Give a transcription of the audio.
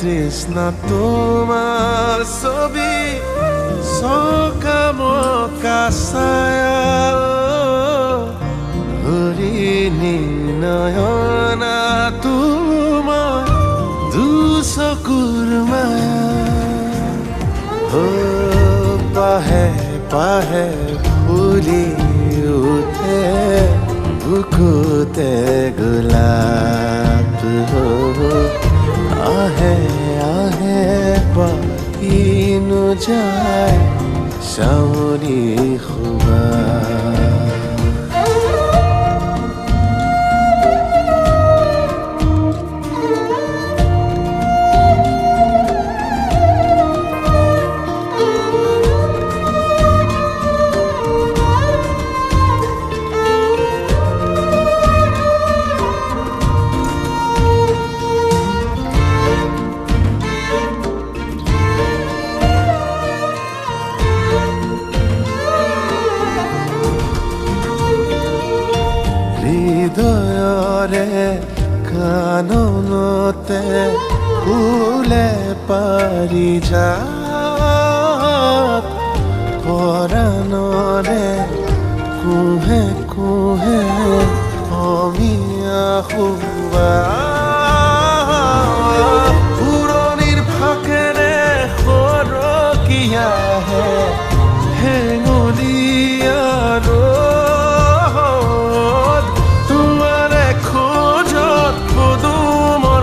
তৃষ্ণা তোমাৰ ছবি চকামকা ছায়া হৰিণী নয়না তোমাৰ দুচকুৰ মায়া পাহে পাহে ফুলি উঠে বুকুতে গোলাপ আহে আহে পাইনো যায় চাউনি খুবা হৃদয়ৰে কাননতে ফুলে পাৰিজাত পৰাণৰে কুহে কুহে অমিয়া সুবাস পুৰণিৰ ফাকেৰে সৰকীয়াহে হেঙুলীয়া তোমাৰে খোজত পদুমৰ